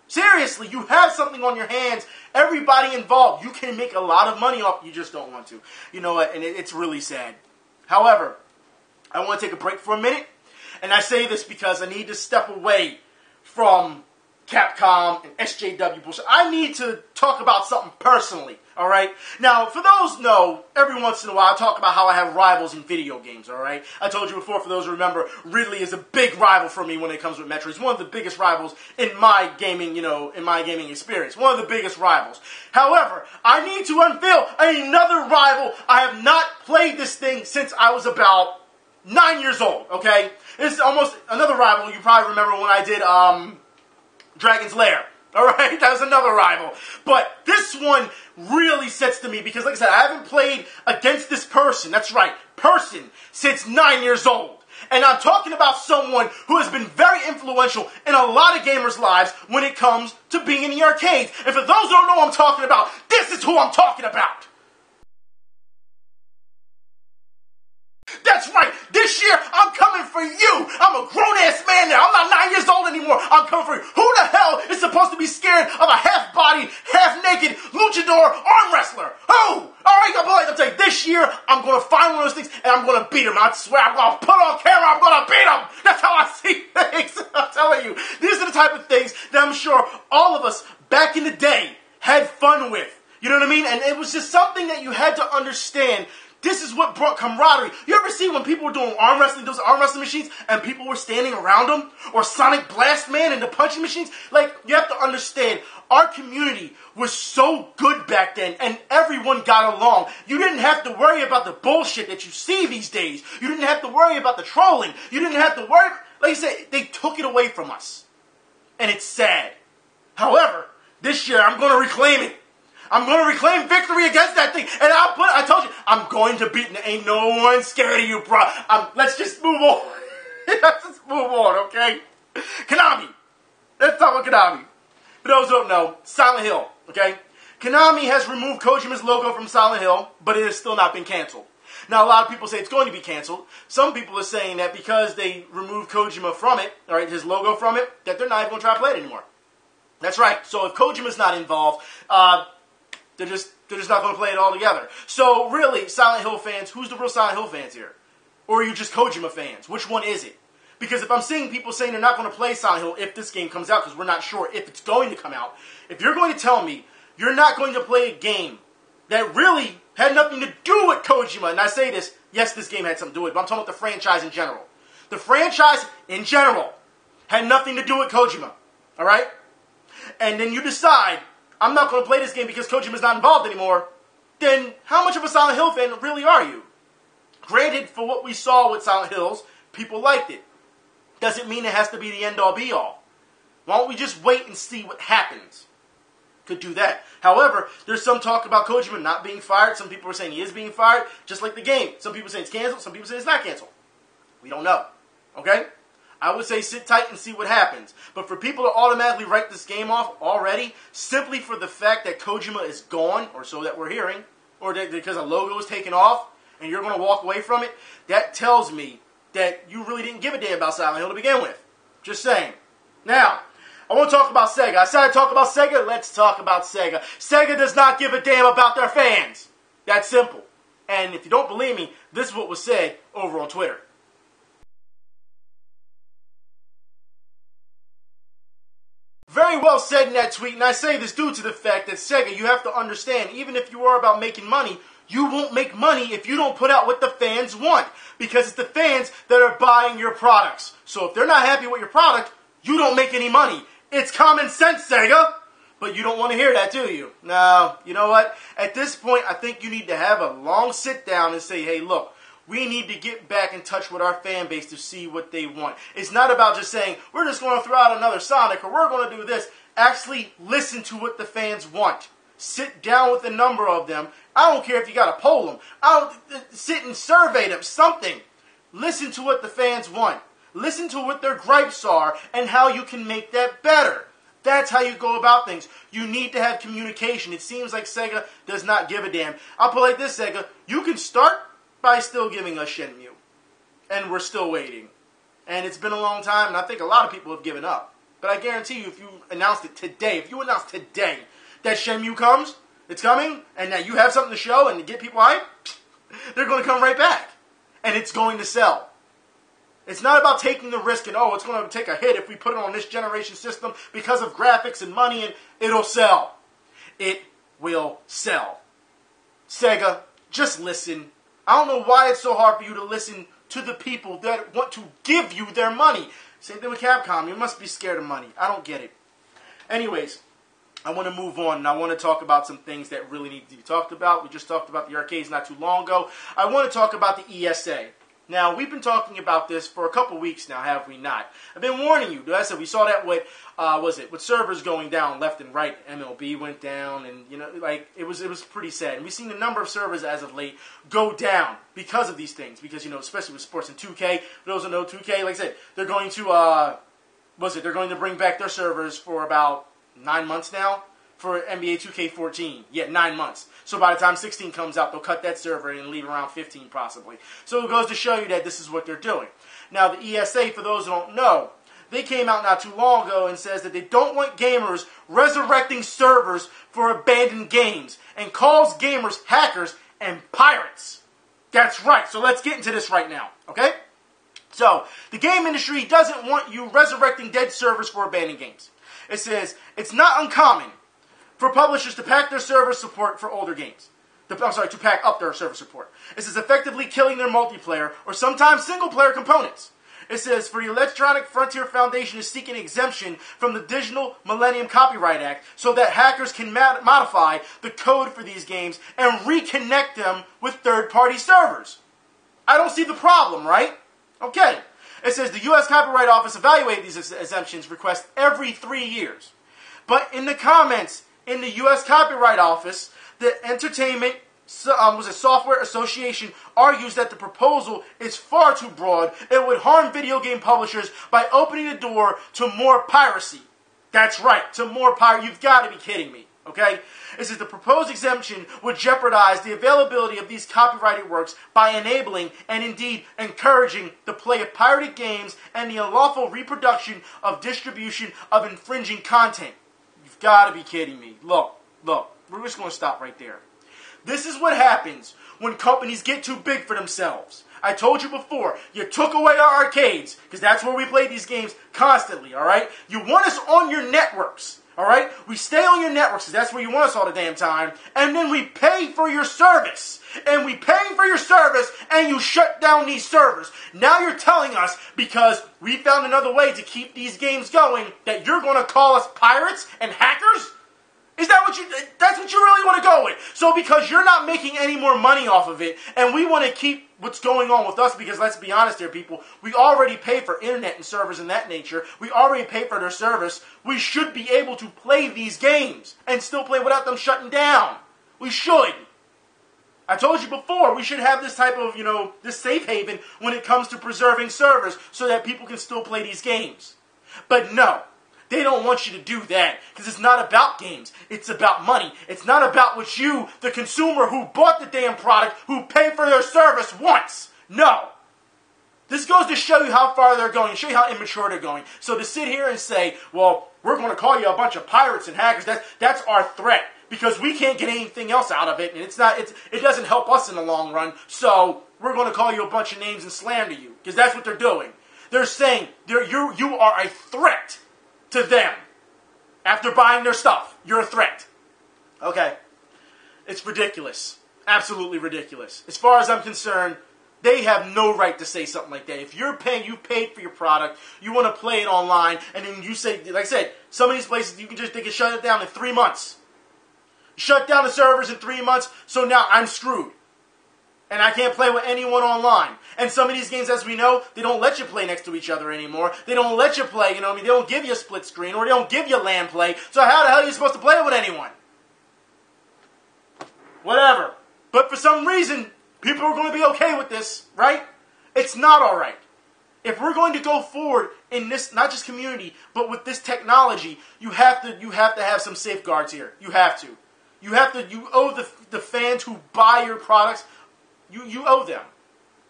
Seriously, you have something on your hands. Everybody involved, you can make a lot of money off. You just don't want to. You know what? And it's really sad. However, I want to take a break for a minute. And I say this because I need to step away from Capcom and SJW bullshit. I need to talk about something personally, alright? Now, for those who know, every once in a while I talk about how I have rivals in video games, alright? I told you before, for those who remember, Ridley is a big rival for me when it comes with Metroid. He's one of the biggest rivals in my gaming, in my gaming experience. One of the biggest rivals. However, I need to unveil another rival. I have not played this thing since I was about 9 years old, okay? This is almost another rival you probably remember when I did, Dragon's Lair. Alright, that was another rival. But this one really sets to me because, like I said, I haven't played against this person. That's right, person, since 9 years old. And I'm talking about someone who has been very influential in a lot of gamers' lives when it comes to being in the arcades. And for those who don't know what I'm talking about, this is who I'm talking about. That's right, this year I'm coming for you. I'm a grown-ass man now. I'm not 9 years old anymore. I'm coming for you. Who the hell is supposed to be scared of a half-bodied, half-naked luchador arm wrestler? Who? Alright, I'm telling you, this year I'm going to find one of those things and I'm going to beat him. I swear, I'm going to put on camera, I'm going to beat him. That's how I see things. I'm telling you, these are the type of things that I'm sure all of us back in the day had fun with. You know what I mean? And it was just something that you had to understand. This is what brought camaraderie. You ever see when people were doing arm wrestling, those arm wrestling machines, and people were standing around them? Or Sonic Blast Man and the punching machines? Like, you have to understand, our community was so good back then, and everyone got along. You didn't have to worry about the bullshit that you see these days. You didn't have to worry about the trolling. You didn't have to worry, like I said, they took it away from us. And it's sad. However, this year, I'm going to reclaim it. I'm going to reclaim victory against that thing. And I told you, I'm going to beat it. Ain't no one scared of you, bro. Let's just move on. Let's just move on, okay? Konami. Let's talk about Konami. For those who don't know, Silent Hill, okay? Konami has removed Kojima's logo from Silent Hill, but it has still not been canceled. Now, a lot of people say it's going to be canceled. Some people are saying that because they removed Kojima from it, all right, his logo from it, that they're not even going to try to play it anymore. That's right. So if Kojima's not involved, they're just not going to play it all together. So really, Silent Hill fans, who's the real Silent Hill fans here? Or are you just Kojima fans? Which one is it? Because if I'm seeing people saying they're not going to play Silent Hill if this game comes out, because we're not sure if it's going to come out, if you're going to tell me you're not going to play a game that really had nothing to do with Kojima, and I say this, yes, this game had something to do with it, but I'm talking about the franchise in general. The franchise in general had nothing to do with Kojima, alright? And then you decide, I'm not going to play this game because Kojima's not involved anymore, then how much of a Silent Hill fan really are you? Granted, for what we saw with Silent Hills, people liked it. Doesn't mean it has to be the end-all, be-all. Why don't we just wait and see what happens? Could do that. However, there's some talk about Kojima not being fired. Some people are saying he is being fired, just like the game. Some people say it's canceled. Some people say it's not canceled. We don't know. Okay? I would say sit tight and see what happens. But for people to automatically write this game off already, simply for the fact that Kojima is gone, or so that we're hearing, or that because a logo is taken off, and you're going to walk away from it, that tells me that you really didn't give a damn about Silent Hill to begin with. Just saying. Now, I want to talk about Sega. I said I'd talk about Sega. Let's talk about Sega. Sega does not give a damn about their fans. That's simple. And if you don't believe me, this is what was said over on Twitter. Very well said in that tweet, and I say this due to the fact that Sega, you have to understand, even if you are about making money, you won't make money if you don't put out what the fans want. Because it's the fans that are buying your products. So if they're not happy with your product, you don't make any money. It's common sense, Sega. But you don't want to hear that, do you? No, you know what? At this point, I think you need to have a long sit down and say, hey, look, we need to get back in touch with our fan base to see what they want. It's not about just saying, we're just going to throw out another Sonic or we're going to do this. Actually listen to what the fans want. sit down with a number of them. I don't care if you got to poll them. I don't sit and survey them, something. Listen to what the fans want. Listen to what their gripes are and how you can make that better. That's how you go about things. You need to have communication. It seems like Sega does not give a damn. I'll put it like this, Sega. You can start by still giving us Shenmue. And we're still waiting. And it's been a long time, and I think a lot of people have given up. But I guarantee you, if you announced it today, if you announced today that Shenmue comes, it's coming, and that you have something to show and to get people hyped, they're going to come right back. And it's going to sell. It's not about taking the risk and, oh, it's going to take a hit if we put it on this generation system because of graphics and money, and it'll sell. It will sell. Sega, just listen. I don't know why it's so hard for you to listen to the people that want to give you their money. Same thing with Capcom. You must be scared of money. I don't get it. Anyways, I want to move on, and I want to talk about some things that really need to be talked about. We just talked about the arcades not too long ago. I want to talk about the ESA. Now, we've been talking about this for a couple weeks now, have we not? I've been warning you. I said we saw that with, with servers going down left and right. MLB went down, and, you know, like, it was pretty sad. And we've seen the number of servers as of late go down because of these things. Because, you know, especially with sports and 2K. For those who know 2K, like I said, they're going to, they're going to bring back their servers for about 9 months now. For NBA 2K14. Yeah, 9 months. So by the time 16 comes out, they'll cut that server and leave around 15 possibly. So it goes to show you that this is what they're doing. Now, the ESA, for those who don't know, they came out not too long ago and says that they don't want gamers resurrecting servers for abandoned games and calls gamers hackers and pirates. That's right. So let's get into this right now, okay? So, the game industry doesn't want you resurrecting dead servers for abandoned games. It says, it's not uncommon for publishers to pack their server support for older games. To pack up their server support. It says effectively killing their multiplayer or sometimes single-player components. It says for the Electronic Frontier Foundation is seeking exemption from the Digital Millennium Copyright Act so that hackers can modify the code for these games and reconnect them with third-party servers. I don't see the problem, right? Okay. It says the U.S. Copyright Office evaluates these exemptions requests every 3 years. But in the comments in the U.S. Copyright Office, the Entertainment Software Association argues that the proposal is far too broad and would harm video game publishers by opening the door to more piracy. That's right, to more piracy. You've got to be kidding me, okay? It says the proposed exemption would jeopardize the availability of these copyrighted works by enabling and indeed encouraging the play of pirated games and the unlawful reproduction of distribution of infringing content. You've got to be kidding me. Look, we're just going to stop right there. This is what happens when companies get too big for themselves. I told you before, you took away our arcades, because that's where we play these games constantly, alright? You want us on your networks, alright? We stay on your networks, because that's where you want us all the damn time, and then we pay for your service. And we pay for your service, and you shut down these servers. Now you're telling us, because we found another way to keep these games going, that you're going to call us pirates and hackers? Is that what that's what you really want to go with? So because you're not making any more money off of it, and we want to keep what's going on with us, because let's be honest here, people, we already pay for internet and servers in that nature. We already pay for their service. We should be able to play these games and still play without them shutting down. We should. I told you before, we should have this type of, this safe haven when it comes to preserving servers so that people can still play these games. But no. They don't want you to do that, because it's not about games. It's about money. It's not about what you, the consumer who bought the damn product, who paid for their service wants. No. This goes to show you how far they're going, show you how immature they're going. So to sit here and say, well, we're going to call you a bunch of pirates and hackers, that's our threat, because we can't get anything else out of it, and it doesn't help us in the long run, so we're going to call you a bunch of names and slander you, because that's what they're doing. They're saying you are a threat to them. After buying their stuff, you're a threat. Okay. It's ridiculous. Absolutely ridiculous. As far as I'm concerned, they have no right to say something like that. If you're paying, you paid for your product, you want to play it online, and then you say, like I said, some of these places, they can shut it down in 3 months. Shut down the servers in 3 months, so now I'm screwed. And I can't play with anyone online. And some of these games, as we know, they don't let you play next to each other anymore. They don't let you play, they don't give you a split screen, or they don't give you LAN play. So how the hell are you supposed to play with anyone? whatever. But for some reason, people are going to be okay with this, right? It's not alright. If we're going to go forward in this, not just community, but with this technology, you have to have some safeguards here. You have to. You owe the fans who buy your products, you owe them.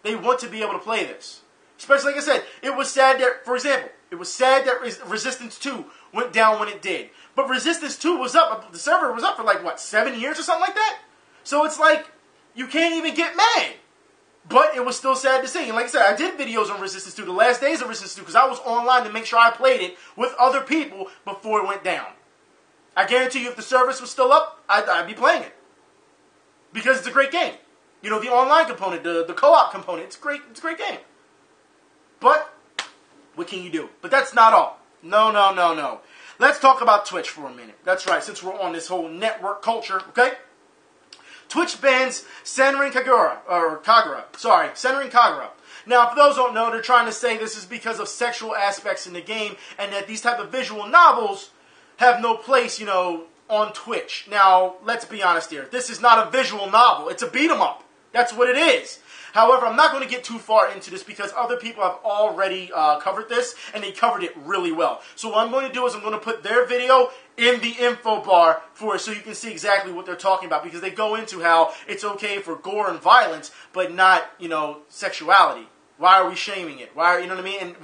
They want to be able to play this. Especially, like I said, it was sad that, for example, it was sad that Resistance 2 went down when it did. But Resistance 2 was up, the server was up for like, what, 7 years or something like that? So it's like, you can't even get mad. But it was still sad to see. And like I said, I did videos on Resistance 2, the last days of Resistance 2, because I was online to make sure I played it with other people before it went down. I guarantee you if the service was still up, I'd be playing it. Because it's a great game. You know, the online component, the co-op component, it's a great game. But, what can you do? But that's not all. No. Let's talk about Twitch for a minute. That's right, since we're on this whole network culture, okay? Twitch bans Senran Kagura. Now, for those who don't know, they're trying to say this is because of sexual aspects in the game, and that these type of visual novels have no place, you know, on Twitch. Now, let's be honest here. This is not a visual novel. It's a beat-em-up. That's what it is. However, I'm not going to get too far into this because other people have already covered this, and they covered it really well. So what I'm going to do is I'm going to put their video in the info bar for it so you can see exactly what they're talking about, because they go into how it's okay for gore and violence, but not, you know, sexuality. Why are we shaming it? Why are, you know what I mean? And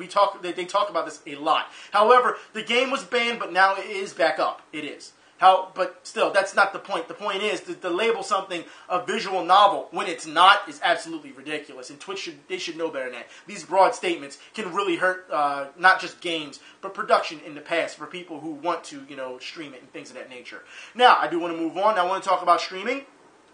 they talk about this a lot. However, the game was banned, but now it is back up. It is. But still, that's not the point. The point is to label something a visual novel when it's not is absolutely ridiculous. And Twitch should know better than that. These broad statements can really hurt not just games, but production in the past for people who want to, you know, stream it and things of that nature. Now, I do want to move on. I want to talk about streaming.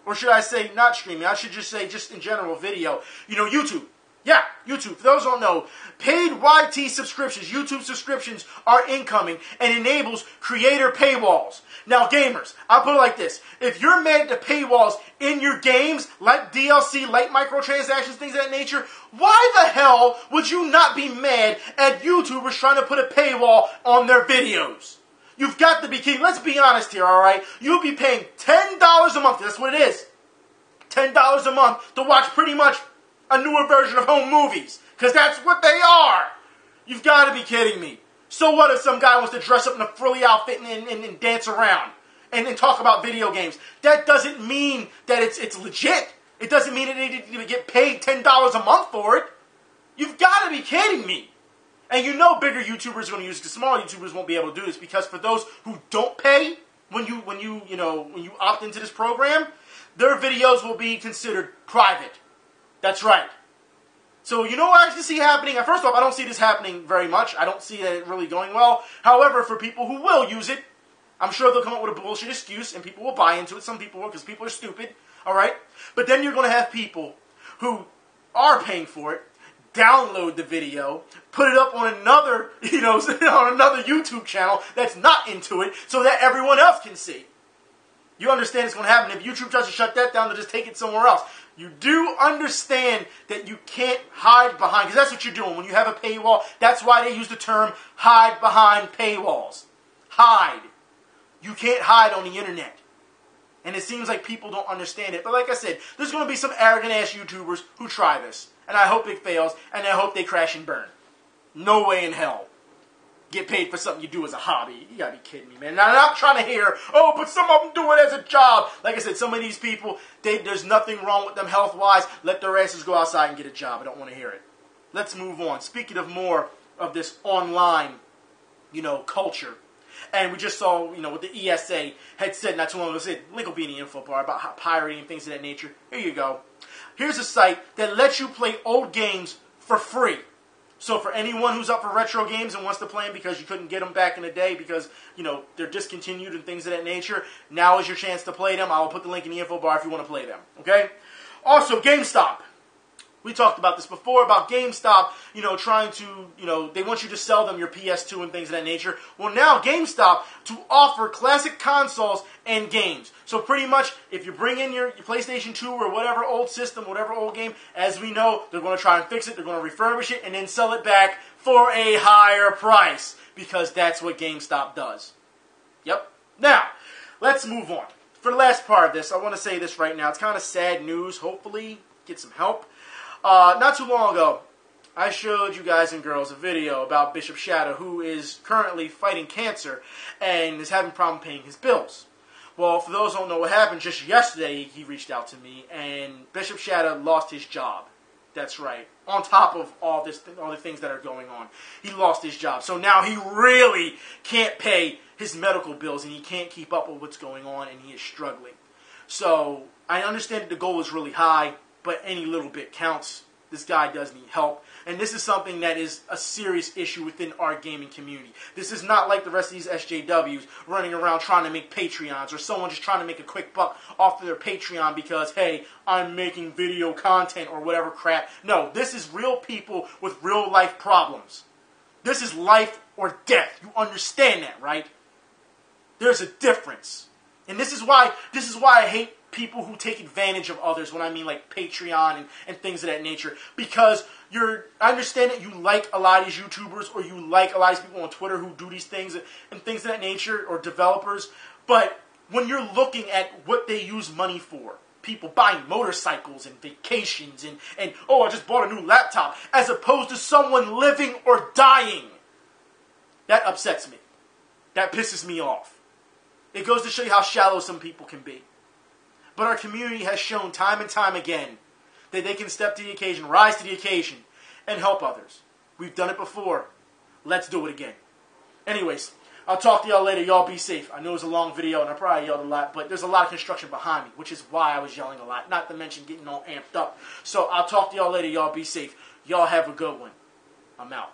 Or should I say not streaming? I should just say just in general video. You know, YouTube. Yeah, YouTube. For those who don't know, paid YT subscriptions, YouTube subscriptions are incoming and enables creator paywalls. Now, gamers, I'll put it like this. If you're mad at the paywalls in your games, like DLC, like microtransactions, things of that nature, why the hell would you not be mad at YouTubers trying to put a paywall on their videos? You've got to be kidding. Let's be honest here, alright? You'll be paying $10 a month. That's what it is. $10 a month to watch pretty much a newer version of home movies. Because that's what they are. You've got to be kidding me. So what if some guy wants to dress up in a frilly outfit and dance around and talk about video games? That doesn't mean that it's legit. It doesn't mean that they need to get paid $10 a month for it. You've got to be kidding me. And you know bigger YouTubers are going to use it, because smaller YouTubers won't be able to do this, because for those who don't pay when you opt into this program, their videos will be considered private. That's right. So you know what I actually see happening? First off, I don't see this happening very much. I don't see it really going well. However, for people who will use it, I'm sure they'll come up with a bullshit excuse and people will buy into it. Some people will, because people are stupid. Alright? But then you're going to have people who are paying for it, download the video, put it up on another, on another YouTube channel that's not into it, so that everyone else can see. You understand it's going to happen. If YouTube tries to shut that down, they'll just take it somewhere else. You do understand that you can't hide behind, because that's what you're doing. When you have a paywall, that's why they use the term hide behind paywalls. Hide. You can't hide on the internet. And it seems like people don't understand it. But like I said, there's going to be some arrogant-ass YouTubers who try this. And I hope it fails, and I hope they crash and burn. No way in hell. Get paid for something you do as a hobby. You gotta be kidding me, man. Now, I'm not trying to hear, oh, but some of them do it as a job. Like I said, some of these people, there's nothing wrong with them health-wise. Let their asses go outside and get a job. I don't want to hear it. Let's move on. Speaking of more of this online, culture. And we just saw, what the ESA had said not too long ago. Link will be in the info bar about pirating and things of that nature. Here you go. Here's a site that lets you play old games for free. So for anyone who's up for retro games and wants to play them because you couldn't get them back in the day because, they're discontinued and things of that nature, now is your chance to play them. I will put the link in the info bar if you want to play them. Okay? Also, GameStop. We talked about this before, about GameStop, trying to, they want you to sell them your PS2 and things of that nature. Well, now GameStop to offer classic consoles and games. So pretty much, if you bring in your PlayStation 2 or whatever old system, whatever old game, as we know, they're going to try and fix it, they're going to refurbish it, and then sell it back for a higher price. Because that's what GameStop does. Yep. Now, let's move on. for the last part of this, I want to say this right now. It's kind of sad news. Hopefully, get some help. Not too long ago, I showed you guys and girls a video about Bishop Shadow, who is currently fighting cancer and is having problem paying his bills. Well, for those who don't know what happened, just yesterday he reached out to me, and Bishop Shadow lost his job. That's right. On top of all the things that are going on, he lost his job. So now he really can't pay his medical bills, and he can't keep up with what's going on, and he is struggling. So I understand that the goal is really high, but any little bit counts. This guy does need help. And this is something that is a serious issue within our gaming community. This is not like the rest of these SJWs running around trying to make Patreons, or someone just trying to make a quick buck off of their Patreon because, hey, I'm making video content or whatever crap. No, this is real people with real life problems. This is life or death. You understand that, right? There's a difference. And this is why I hate people who take advantage of others when I mean like Patreon and things of that nature. Because I understand that you like a lot of these YouTubers, or you like a lot of these people on Twitter who do these things and things of that nature, or developers. But when you're looking at what they use money for, people buying motorcycles and vacations and oh, I just bought a new laptop, as opposed to someone living or dying, that upsets me. That pisses me off. It goes to show you how shallow some people can be. But our community has shown time and time again that they can step to the occasion, rise to the occasion, and help others. We've done it before. Let's do it again. Anyways, I'll talk to y'all later. Y'all be safe. I know it was a long video, and I probably yelled a lot, but there's a lot of construction behind me, which is why I was yelling a lot, not to mention getting all amped up. So I'll talk to y'all later. Y'all be safe. Y'all have a good one. I'm out.